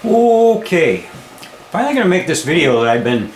Okay, finally gonna make this video that I've been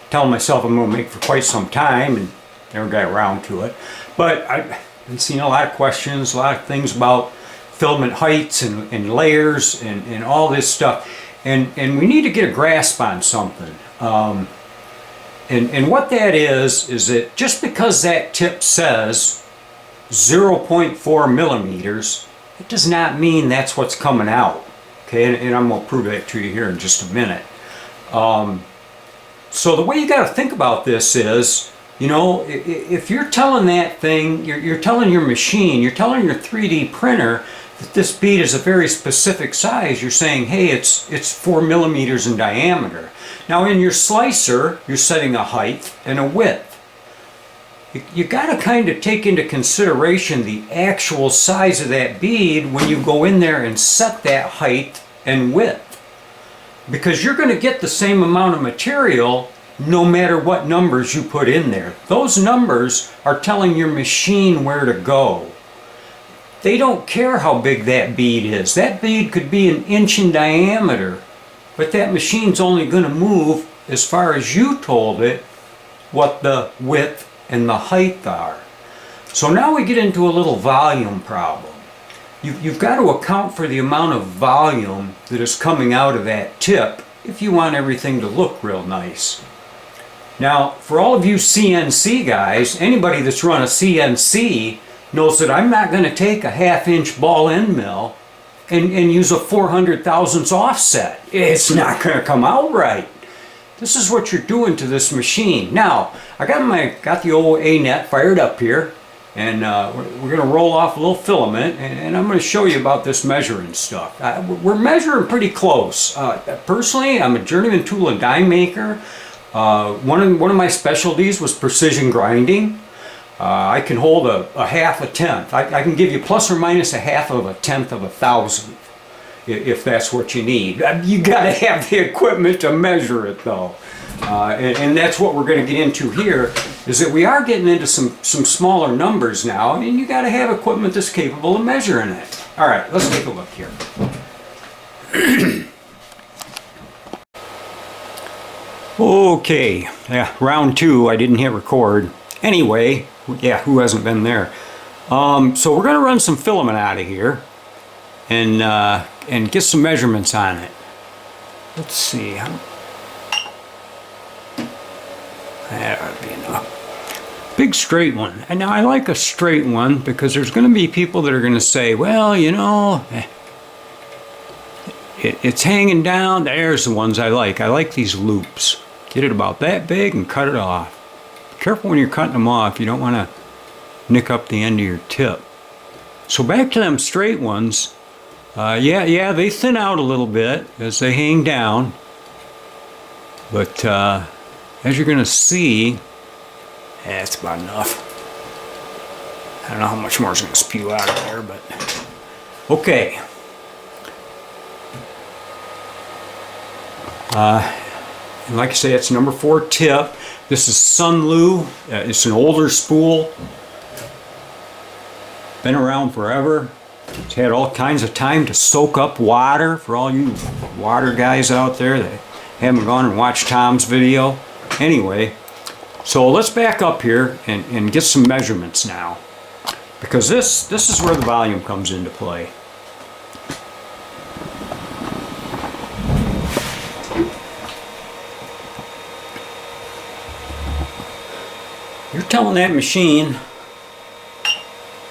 telling myself I'm gonna make for quite some time and never got around to it. But I've been seeing a lot of questions, a lot of things about filament heights and layers and all this stuff. And we need to get a grasp on something. And what that is that just because that tip says 0.4 millimeters, it does not mean that's what's coming out. Okay, and I'm going to prove that to you here in just a minute. So the way you got to think about this is, you know, if you're telling that thing, you're telling your machine, you're telling your 3D printer that this bead is a very specific size, you're saying, hey, it's 4 millimeters in diameter. Now in your slicer, you're setting a height and a width. You got to kind of take into consideration the actual size of that bead when you go in there and set that height and width. Because you're going to get the same amount of material no matter what numbers you put in there. Those numbers are telling your machine where to go. They don't care how big that bead is. That bead could be an inch in diameter, but that machine's only going to move as far as you told it what the width and the height are. So now we get into a little volume problem. You've got to account for the amount of volume that is coming out of that tip if you want everything to look real nice. Now, for all of you CNC guys, anybody that's run a CNC knows that I'm not going to take a 1/2 inch ball end mill and use a 400 thousandths offset. It's not going to come out right. This is what you're doing to this machine. Now, I got the old A-net fired up here, and we're going to roll off a little filament, and I'm going to show you about this measuring stuff. We're measuring pretty close. Personally, I'm a journeyman tool and die maker. One of my specialties was precision grinding. I can hold a 1/2 tenth. I can give you plus or minus a 1/2 tenth of a thousandth, if that's what you need. You got to have the equipment to measure it, though. And that's what we're going to get into here, is that we are getting into some smaller numbers now, and you got to have equipment that's capable of measuring it. All right, let's take a look here. Okay, yeah, round 2, I didn't hit record. Anyway, yeah, who hasn't been there? So we're going to run some filament out of here and get some measurements on it. Let's see. That ought to be enough. Big straight one. And now I like a straight one because there's going to be people that are going to say, well, you know, it's hanging down. There's the ones I like. I like these loops. Get it about that big and cut it off. Be careful when you're cutting them off. You don't want to nick up the end of your tip. So back to them straight ones. Yeah, they thin out a little bit as they hang down. But as you're going to see, that's about enough. I don't know how much more is going to spew out of there, but okay. And like I say, it's number 4 tip. This is Sunlu. It's an older spool. Been around forever. It's had all kinds of time to soak up water for all you water guys out there that haven't gone and watched Tom's video. Anyway, so let's back up here and get some measurements now, because this is where the volume comes into play. You're telling that machine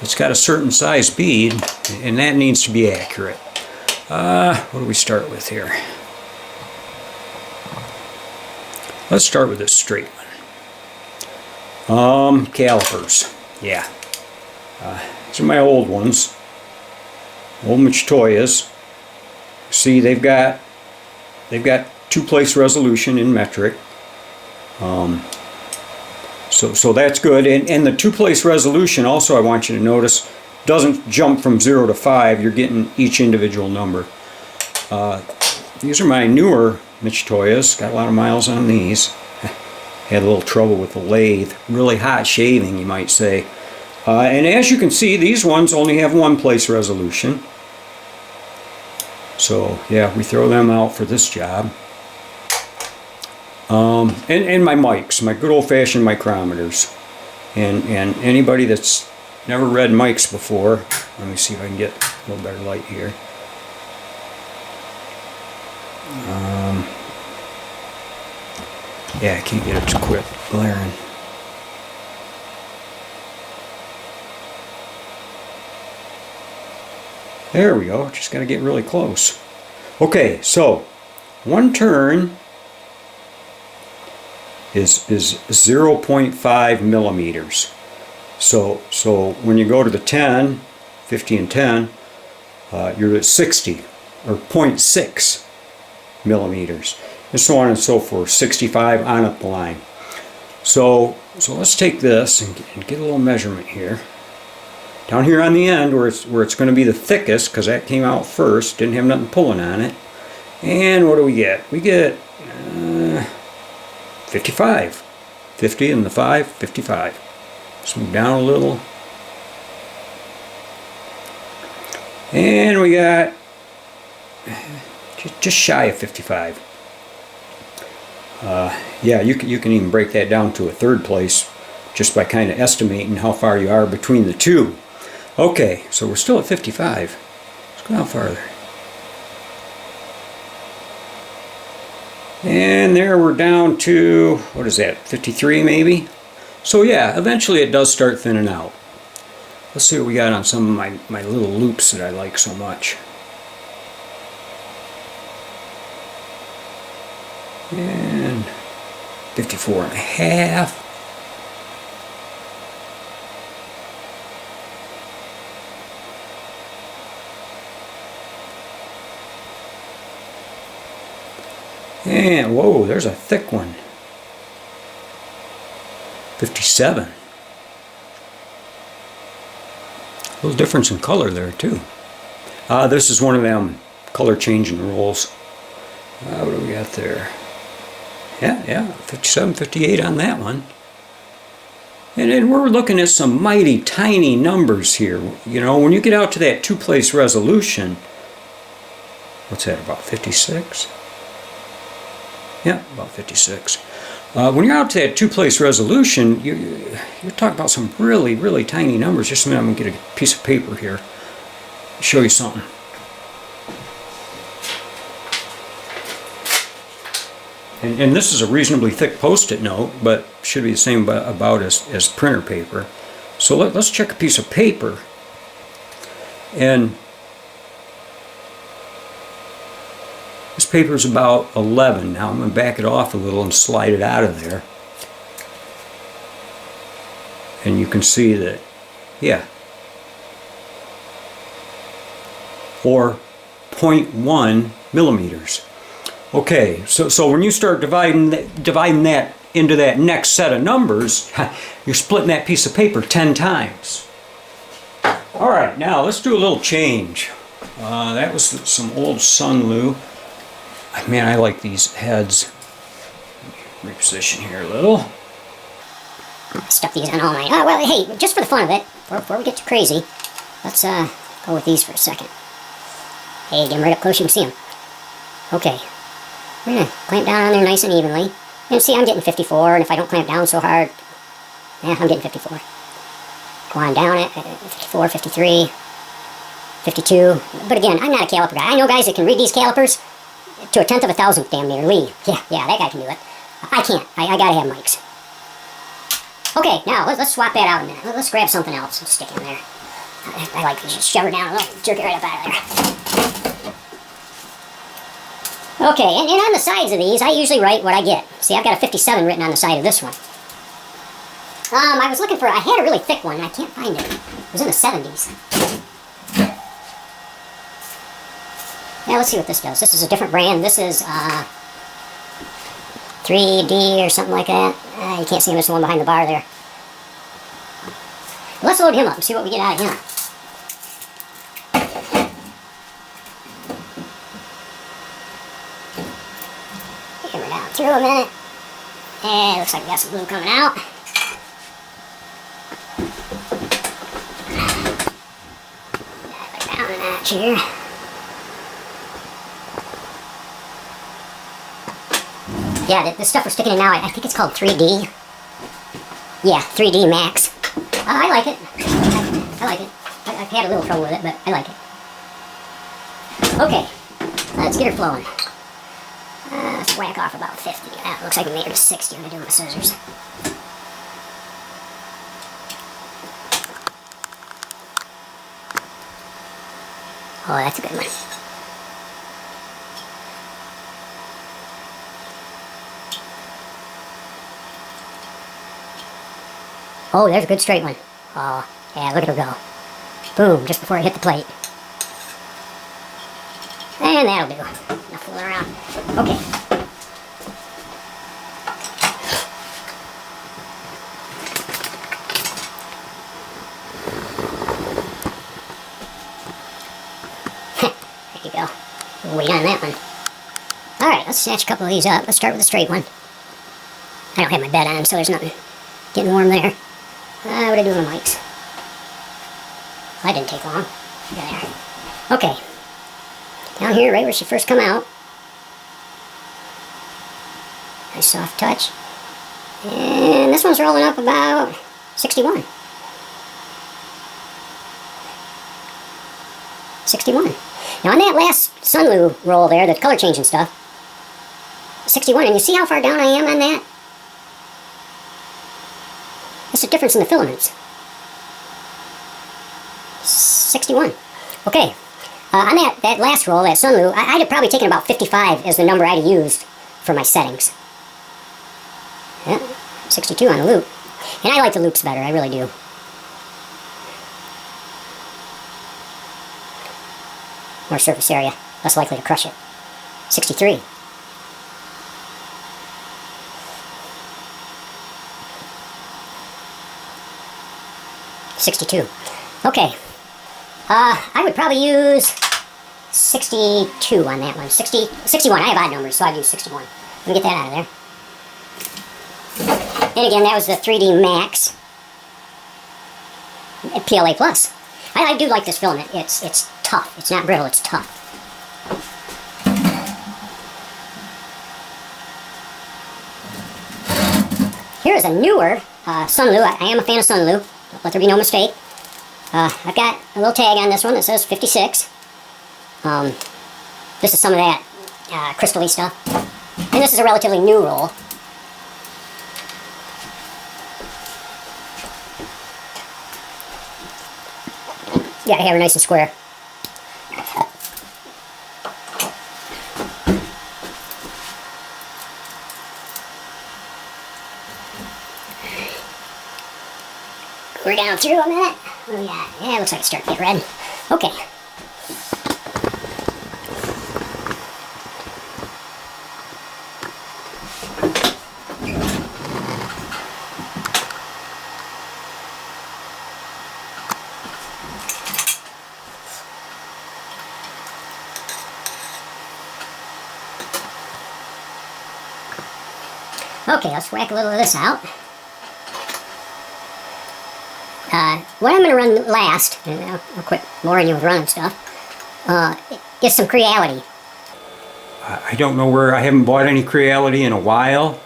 it's got a certain size bead, and that needs to be accurate. What do we start with here? Let's start with this straight one. Calipers. Yeah. These are my old ones. Old Michitoyas. See, they've got 2-place resolution in metric. So that's good, and the 2-place resolution also, I want you to notice, doesn't jump from 0 to 5. You're getting each individual number. These are my newer Michitoyas. Got a lot of miles on these. Had a little trouble with the lathe. Really hot shaving, you might say. And as you can see, these ones only have 1-place resolution. So yeah, we throw them out for this job. And my mics, my good old-fashioned micrometers. And anybody that's never read mics before, let me see if I can get a little better light here. Yeah, I can't get it to quit glaring. There we go, just gotta get really close. Okay, so one turn is 0.5 millimeters. So when you go to the 10, 50 and 10, you're at 60 or 0.6 millimeters, and so on and so forth. 65 on up the line. So let's take this and get a little measurement here. Down here on the end where it's going to be the thickest, because that came out first, didn't have nothing pulling on it. And what do we get? We get 55. 50 and the 5, 55. Let's move down a little. And we got just shy of 55. Yeah, you can even break that down to a third place just by kind of estimating how far you are between the two. Okay, so we're still at 55. Let's go down farther. And there we're down to, what is that, 53 maybe? So yeah, eventually it does start thinning out. Let's see what we got on some of my little loops that I like so much. And 54 and a half. And whoa, there's a thick one. 57. A little difference in color there too. This is one of them color changing rolls. What do we got there? Yeah, 57, 58 on that one. And we're looking at some mighty tiny numbers here. You know, when you get out to that two-place resolution, what's that, about 56? Yeah, about 56. When you're out to that two-place resolution, you're talking about some really, really tiny numbers. Just a minute, I'm going to get a piece of paper here. Show you something. And this is a reasonably thick Post-it note, but should be the same about as printer paper. So let's check a piece of paper. And this paper is about 11. Now I'm going to back it off a little and slide it out of there. And you can see that, yeah, or 0.1 millimeters. Okay, so when you start dividing that into that next set of numbers, you're splitting that piece of paper 10 times. All right, now let's do a little change. That was some old Sunlu. Man, I like these heads. Reposition here a little. Stuck these on all night. Oh, well, hey, just for the fun of it, before we get too crazy, let's go with these for a second. Hey, get them right up close, you can see them. Okay. We're going to clamp down on there nice and evenly. And see, I'm getting 54, and if I don't clamp down so hard, yeah, I'm getting 54. Go on down it, 54, 53, 52. But again, I'm not a caliper guy. I know guys that can read these calipers to a tenth of a thousandth, damn near. Lee. Yeah, that guy can do it. I can't. I gotta have mics. Okay, now, let's swap that out a minute. Let's grab something else and stick in there. I like to just shove it down, jerk it right up out of there. Okay, and on the sides of these, I usually write what I get. See, I've got a 57 written on the side of this one. I was looking for, I had a really thick one, and I can't find it. It was in the 70s. Yeah, let's see what this does. This is a different brand. This is 3D or something like that. You can't see him, there's the one behind the bar there. Let's load him up and see what we get out of him. Hammer down through a minute. And it looks like we got some glue coming out. Down a notch here. Yeah, the stuff we're sticking in now, I think it's called 3D. Yeah, 3D Max. I like it. I like it. I've had a little trouble with it, but I like it. Okay, let's get her flowing. Let's whack off about 50. Looks like we made her to 60 when I do my scissors. Oh, that's a good one. Oh, there's a good straight one. Oh, yeah, look at her go. Boom, just before I hit the plate. And that'll do. Enough fooling around. Okay. There you go. We'll wait on that one. Alright, let's snatch a couple of these up. Let's start with the straight one. I don't have my bed on, so there's nothing getting warm there. What do I do with the mics? That didn't take long. There. Okay. Down here, right where she first come out. Nice soft touch. And this one's rolling up about 61. 61. Now on that last Sunlu roll there, the color changing stuff, 61, and you see how far down I am on that? That's the difference in the filaments. 61. Okay. On that last roll, that Sunlu, I'd have probably taken about 55 as the number I'd have used for my settings. Yeah, 62 on the loop. And I like the loops better, I really do. More surface area, less likely to crush it. 63. $62. Okay. I would probably use 62 on that one. 61. I have odd numbers, so I'd use 61. Let me get that out of there. And again, that was the 3D Max PLA Plus. I do like this filament. It's tough. It's not brittle. It's tough. Here is a newer Sunlu. I am a fan of Sunlu. Let there be no mistake. I've got a little tag on this one that says 56. This is some of that crystal-y stuff. And this is a relatively new roll. Gotta have her nice and square. We're down through a minute. Oh yeah, it looks like it's starting to get red. Okay. Okay, let's whack a little of this out. What I'm going to run last, and I'll quit boring you with running stuff, is some Creality. I don't know where, I haven't bought any Creality in a while.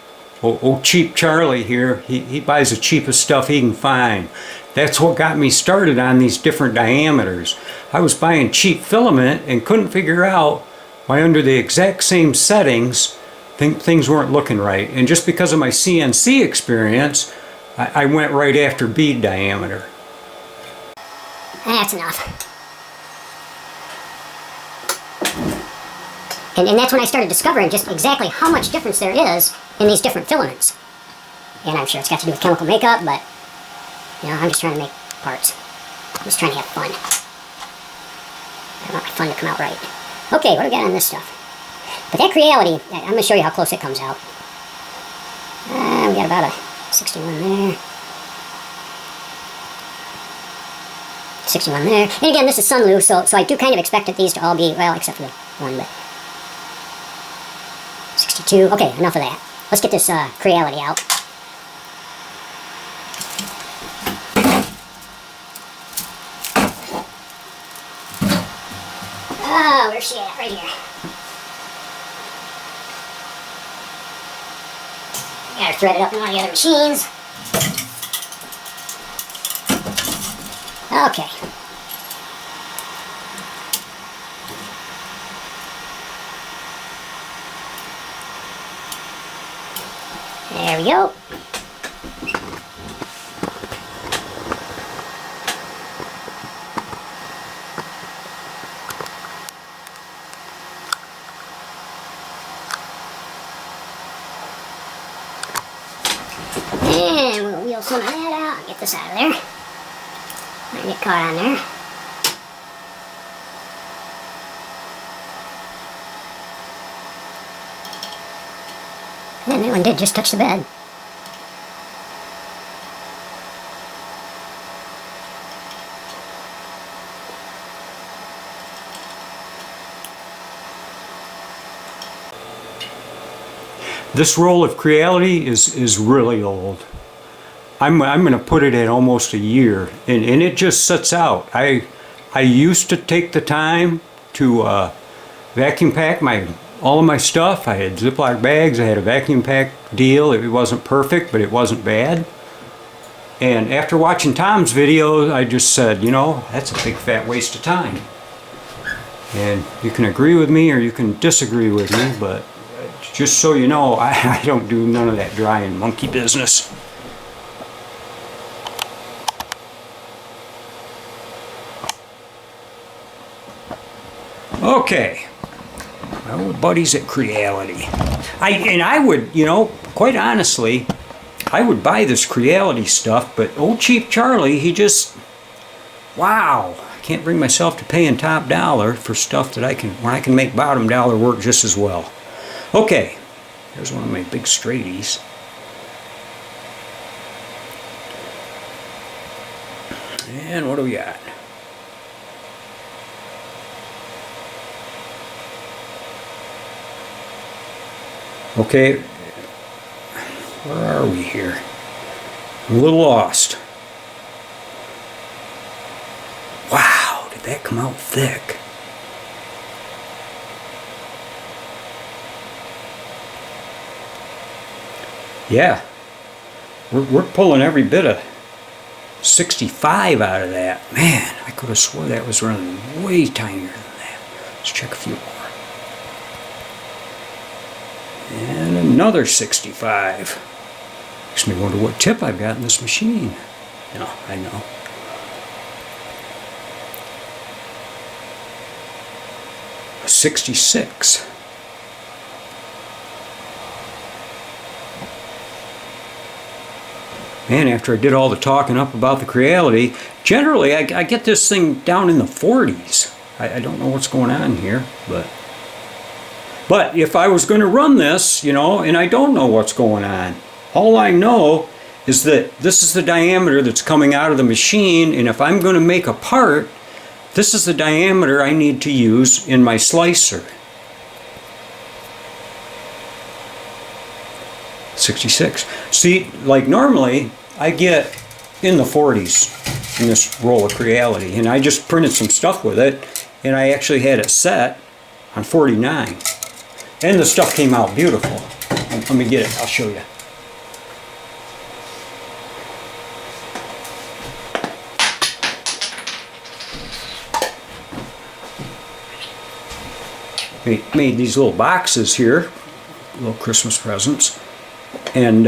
Oh, Cheap Charlie here, he buys the cheapest stuff he can find. That's what got me started on these different diameters. I was buying cheap filament and couldn't figure out why under the exact same settings things weren't looking right. And just because of my CNC experience, I went right after bead diameter. That's enough. And that's when I started discovering just exactly how much difference there is in these different filaments. And I'm sure it's got to do with chemical makeup, but, you know, I'm just trying to make parts. I'm just trying to have fun. I want my fun to come out right. Okay, what do we got on this stuff? But that Creality, I'm going to show you how close it comes out. We got about a 61 there. 61 there. And again, this is Sunlu, so I do kind of expect that these to all be, well, except for the one, but 62. Okay, enough of that. Let's get this Creality out. Oh, where's she at? Right here. Gotta thread it up in one of the other machines. Okay. There we go. And we'll wheel some of that out and get this out of there. Might get caught on there. And that one did just touch the bed. This roll of Creality is really old. I'm going to put it at almost a year, and it just sits out. I used to take the time to vacuum pack all of my stuff. I had Ziploc bags. I had a vacuum pack deal. It wasn't perfect, but it wasn't bad. And after watching Tom's video, I just said, you know, that's a big fat waste of time. And you can agree with me or you can disagree with me, but just so you know, I don't do none of that dry and monkey business. Okay, my old buddies at Creality. I would, you know, quite honestly, I would buy this Creality stuff, but old Cheap Charlie, he just, wow, I can't bring myself to paying top dollar for stuff that when I can make bottom dollar work just as well. Okay, here's one of my big straighties. And what do we got? Okay, where are we here? I'm a little lost. Wow, did that come out thick? Yeah, we're pulling every bit of 65 out of that. Man, I could have swore that was running way tinier than that. Let's check a few more. And another 65. Makes me wonder what tip I've got in this machine. No, I know. A 66. Man, after I did all the talking up about the Creality, generally I get this thing down in the 40s. I don't know what's going on here, but if I was going to run this, you know, and I don't know what's going on, all I know is that this is the diameter that's coming out of the machine, and if I'm going to make a part, this is the diameter I need to use in my slicer. 66. See, like normally I get in the 40s in this roll of Creality, and I just printed some stuff with it, and I actually had it set on 49. And the stuff came out beautiful. Let me get it, I'll show you. Made these little boxes here, little Christmas presents. And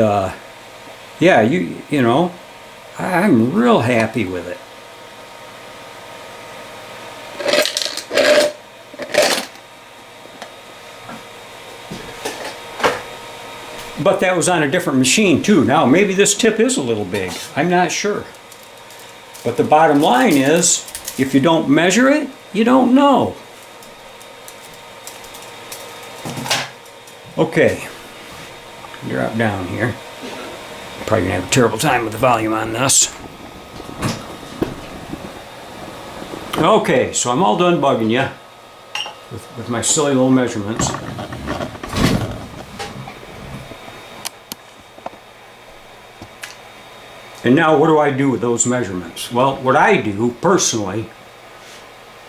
yeah, you know, I'm real happy with it. But that was on a different machine too. Now maybe this tip is a little big. I'm not sure. But the bottom line is, if you don't measure it, you don't know. Okay. Drop down here. Probably gonna have a terrible time with the volume on this. Okay, so I'm all done bugging you with my silly little measurements. And now what do I do with those measurements? Well, what I do personally,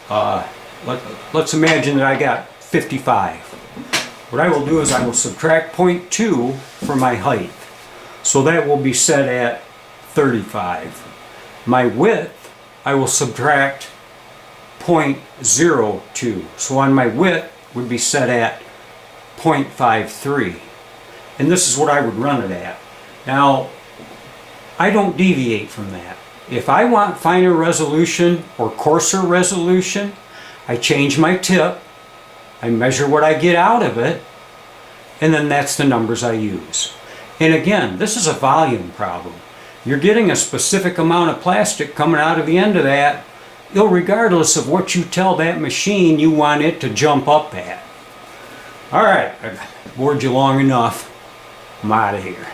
let's imagine that I got 55. What I will do is I will subtract 0.2 for my height. So that will be set at 35. My width, I will subtract 0.02. So on my width would be set at 0.53. And this is what I would run it at. Now, I don't deviate from that. If I want finer resolution or coarser resolution, I change my tip, I measure what I get out of it, and then that's the numbers I use. And again, this is a volume problem. You're getting a specific amount of plastic coming out of the end of that, irregardless of what you tell that machine you want it to jump up at. All right, I've bored you long enough. I'm out of here.